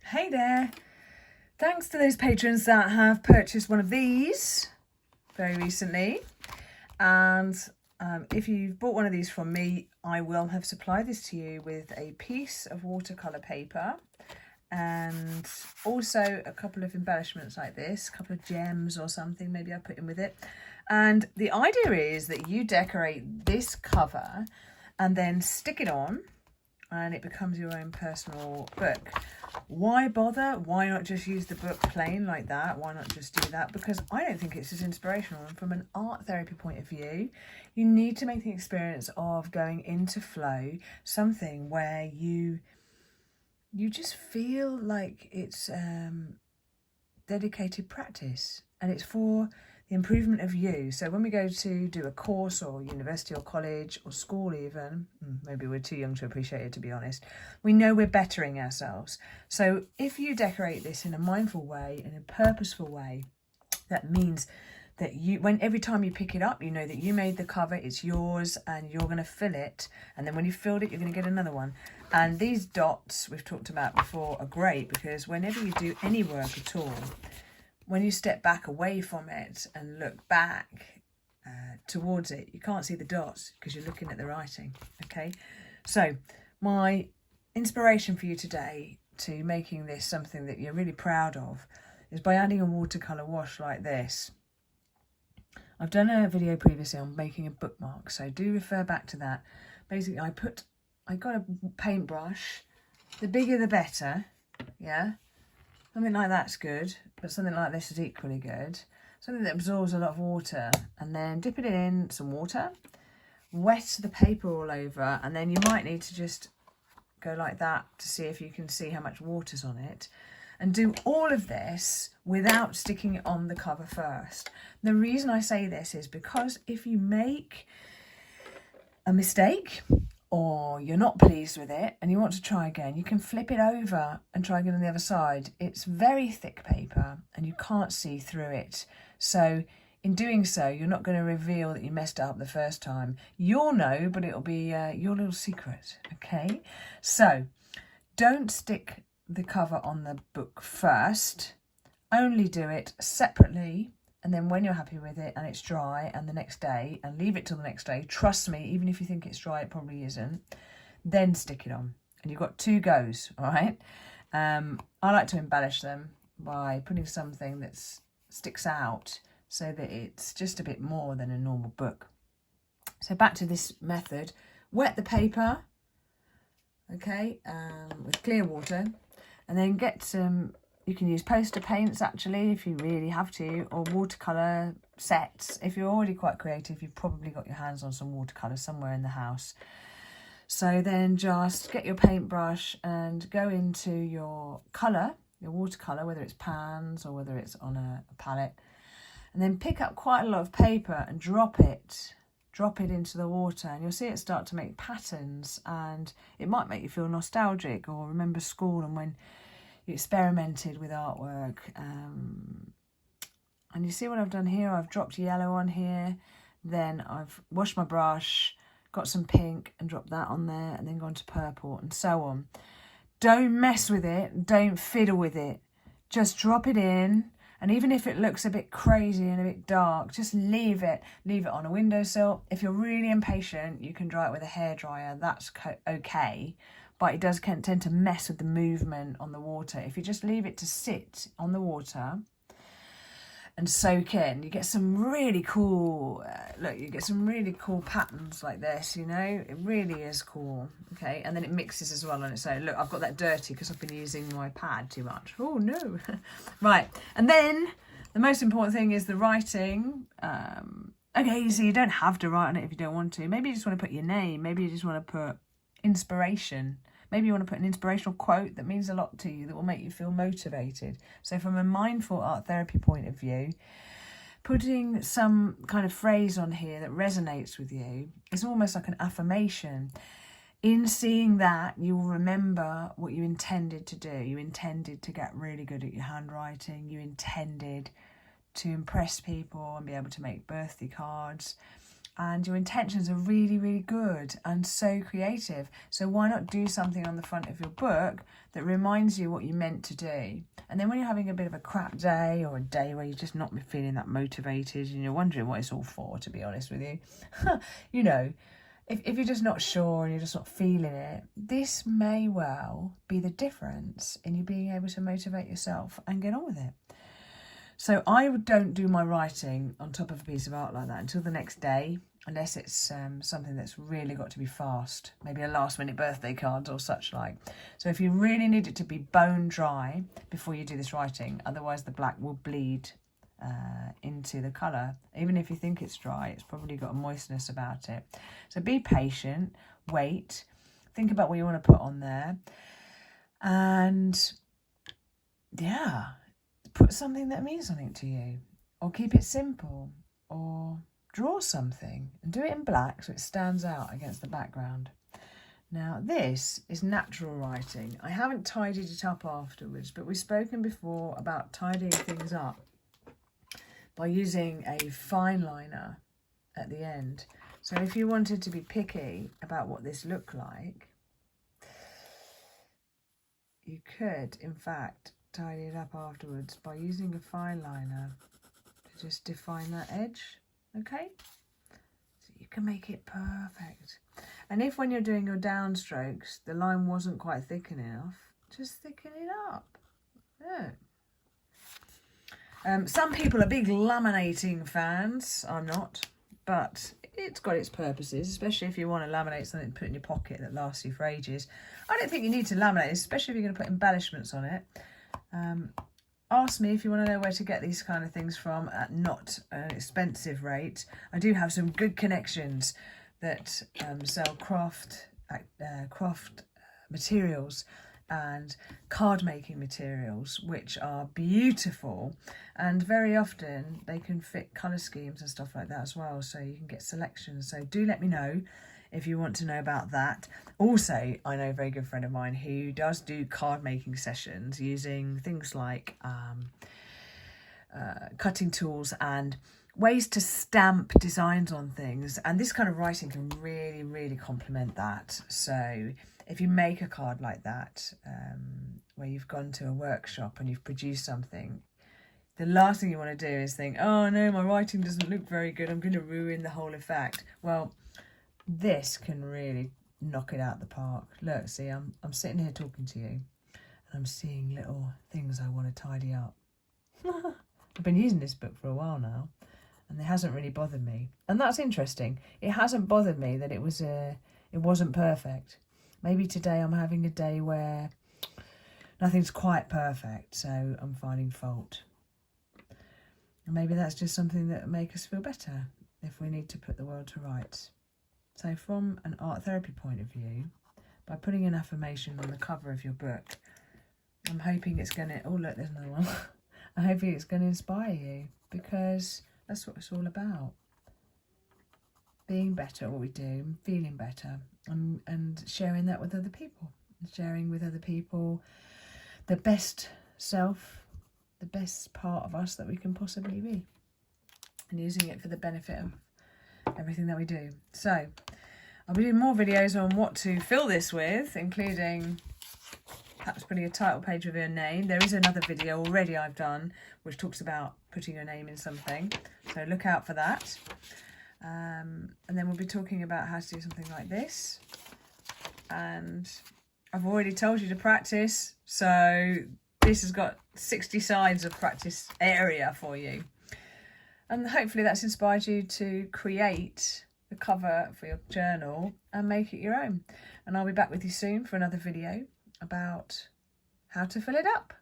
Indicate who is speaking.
Speaker 1: Hey there. Thanks to those patrons that have purchased one of these very recently. And if you've bought one of these from me, I will have supplied this to you with a piece of watercolour paper and also a couple of embellishments like this, a couple of gems or something maybe I put in with it. And the idea is that you decorate this cover and then stick it on and it becomes your own personal book. Why bother? Why not just use the book plain like that? Why not just do that? Because I don't think it's as inspirational. And from an art therapy point of view, you need to make the experience of going into flow something where you just feel like it's dedicated practice and it's for the improvement of you. So when we go to do a course or university or college or school even, maybe we're too young to appreciate it, to be honest, we know we're bettering ourselves. So if you decorate this in a mindful way, in a purposeful way, that means that every time you pick it up, you know that you made the cover, it's yours, and you're going to fill it. And then when you've filled it, you're going to get another one. And these dots we've talked about before are great because whenever you do any work at all, when you step back away from it and look back towards it, you can't see the dots because you're looking at the writing. Okay, so my inspiration for you today to making this something that you're really proud of is by adding a watercolour wash like this. I've done a video previously on making a bookmark, so do refer back to that. Basically, I got a paintbrush. The bigger the better, yeah? Something like that's good, but something like this is equally good. Something that absorbs a lot of water, and then dip it in some water, wet the paper all over, and then you might need to just go like that to see if you can see how much water's on it. And do all of this without sticking it on the cover first. The reason I say this is because if you make a mistake or you're not pleased with it and you want to try again, you can flip it over and try again on the other side. It's very thick paper and you can't see through it. So in doing so, you're not going to reveal that you messed up the first time. You'll know, but it'll be your little secret, okay? So don't stick the cover on the book first. Only do it separately. And then when you're happy with it and it's dry and the next day, and leave it till the next day, trust me, even if you think it's dry, it probably isn't, then stick it on. And you've got 2 goes, all right? I like to embellish them by putting something that sticks out so that it's just a bit more than a normal book. So back to this method. Wet the paper, okay, with clear water, and then get some. You can use poster paints actually if you really have to, or watercolour sets. If you're already quite creative, you've probably got your hands on some watercolour somewhere in the house. So then just get your paintbrush and go into your colour, your watercolour, whether it's pans or whether it's on a palette, and then pick up quite a lot of paper and drop it into the water, and you'll see it start to make patterns, and it might make you feel nostalgic or remember school and when you experimented with artwork. And you see what I've done here? I've dropped yellow on here, then I've washed my brush, got some pink and dropped that on there, and then gone to purple and so on. Don't mess with it, don't fiddle with it, just drop it in. And even if it looks a bit crazy and a bit dark, just leave it on a windowsill. If you're really impatient, you can dry it with a hairdryer, that's okay. But it does tend to mess with the movement on the water. If you just leave it to sit on the water and soak in, you get some really cool, you get some really cool patterns like this, you know, it really is cool, okay? And then it mixes as well on its own. Look, I've got that dirty because I've been using my pad too much. Oh no. Right, and then the most important thing is the writing. Okay, so you don't have to write on it if you don't want to. Maybe you just want to put your name, maybe you just want to put inspiration. Maybe you want to put an inspirational quote that means a lot to you, that will make you feel motivated. So from a mindful art therapy point of view, putting some kind of phrase on here that resonates with you is almost like an affirmation. In seeing that, you will remember what you intended to do. You intended to get really good at your handwriting. You intended to impress people and be able to make birthday cards. and your intentions are really, really good and so creative. So why not do something on the front of your book that reminds you what you meant to do? And then when you're having a bit of a crap day, or a day where you're just not feeling that motivated and you're wondering what it's all for, to be honest with you, you know, if you're just not sure and you're just not feeling it, this may well be the difference in you being able to motivate yourself and get on with it. So I don't do my writing on top of a piece of art like that until the next day, unless it's something that's really got to be fast, maybe a last minute birthday card or such like. So if you really need it to be bone dry before you do this writing, otherwise the black will bleed into the colour. Even if you think it's dry, it's probably got a moistness about it. So be patient, wait, think about what you want to put on there, and yeah, put something that means something to you, or keep it simple, or draw something and do it in black so it stands out against the background. Now this is natural writing. I haven't tidied it up afterwards, but we've spoken before about tidying things up by using a fine liner at the end. So if you wanted to be picky about what this looked like, you could in fact tidy it up afterwards by using a fine liner to just define that edge, okay? So you can make it perfect. And if when you're doing your downstrokes, the line wasn't quite thick enough, just thicken it up. Yeah. Some people are big laminating fans. I'm not, but it's got its purposes, especially if you want to laminate something to put in your pocket that lasts you for ages. I don't think you need to laminate, especially if you're going to put embellishments on it. Ask me if you want to know where to get these kind of things from at not an expensive rate. I do have some good connections that sell craft materials and card making materials, which are beautiful, and very often they can fit colour schemes and stuff like that as well, so you can get selections. So do let me know if you want to know about that. Also, I know a very good friend of mine who does do card making sessions using things like cutting tools and ways to stamp designs on things, and this kind of writing can really, really complement that. So if you make a card like that, where you've gone to a workshop and you've produced something, the last thing you want to do is think, oh no, my writing doesn't look very good, I'm going to ruin the whole effect. Well, this can really knock it out the park. Look, see, I'm sitting here talking to you and I'm seeing little things I want to tidy up. I've been using this book for a while now, and it hasn't really bothered me. And that's interesting. It hasn't bothered me that it wasn't perfect. Maybe today I'm having a day where nothing's quite perfect, so I'm finding fault. And maybe that's just something that will make us feel better if we need to put the world to rights. So from an art therapy point of view, by putting an affirmation on the cover of your book, I'm hoping it's going to... Oh, look, there's another one. I'm hoping it's going to inspire you, because that's what it's all about. Being better at what we do, feeling better, and sharing that with other people. Sharing with other people the best self, the best part of us that we can possibly be. And using it for the benefit of everything that we do. So I'll be doing more videos on what to fill this with, including perhaps putting a title page with your name. There is another video already I've done which talks about putting your name in something, so look out for that. And then we'll be talking about how to do something like this, and I've already told you to practice, so this has got 60 sides of practice area for you. And hopefully that's inspired you to create the cover for your journal and make it your own. And I'll be back with you soon for another video about how to fill it up.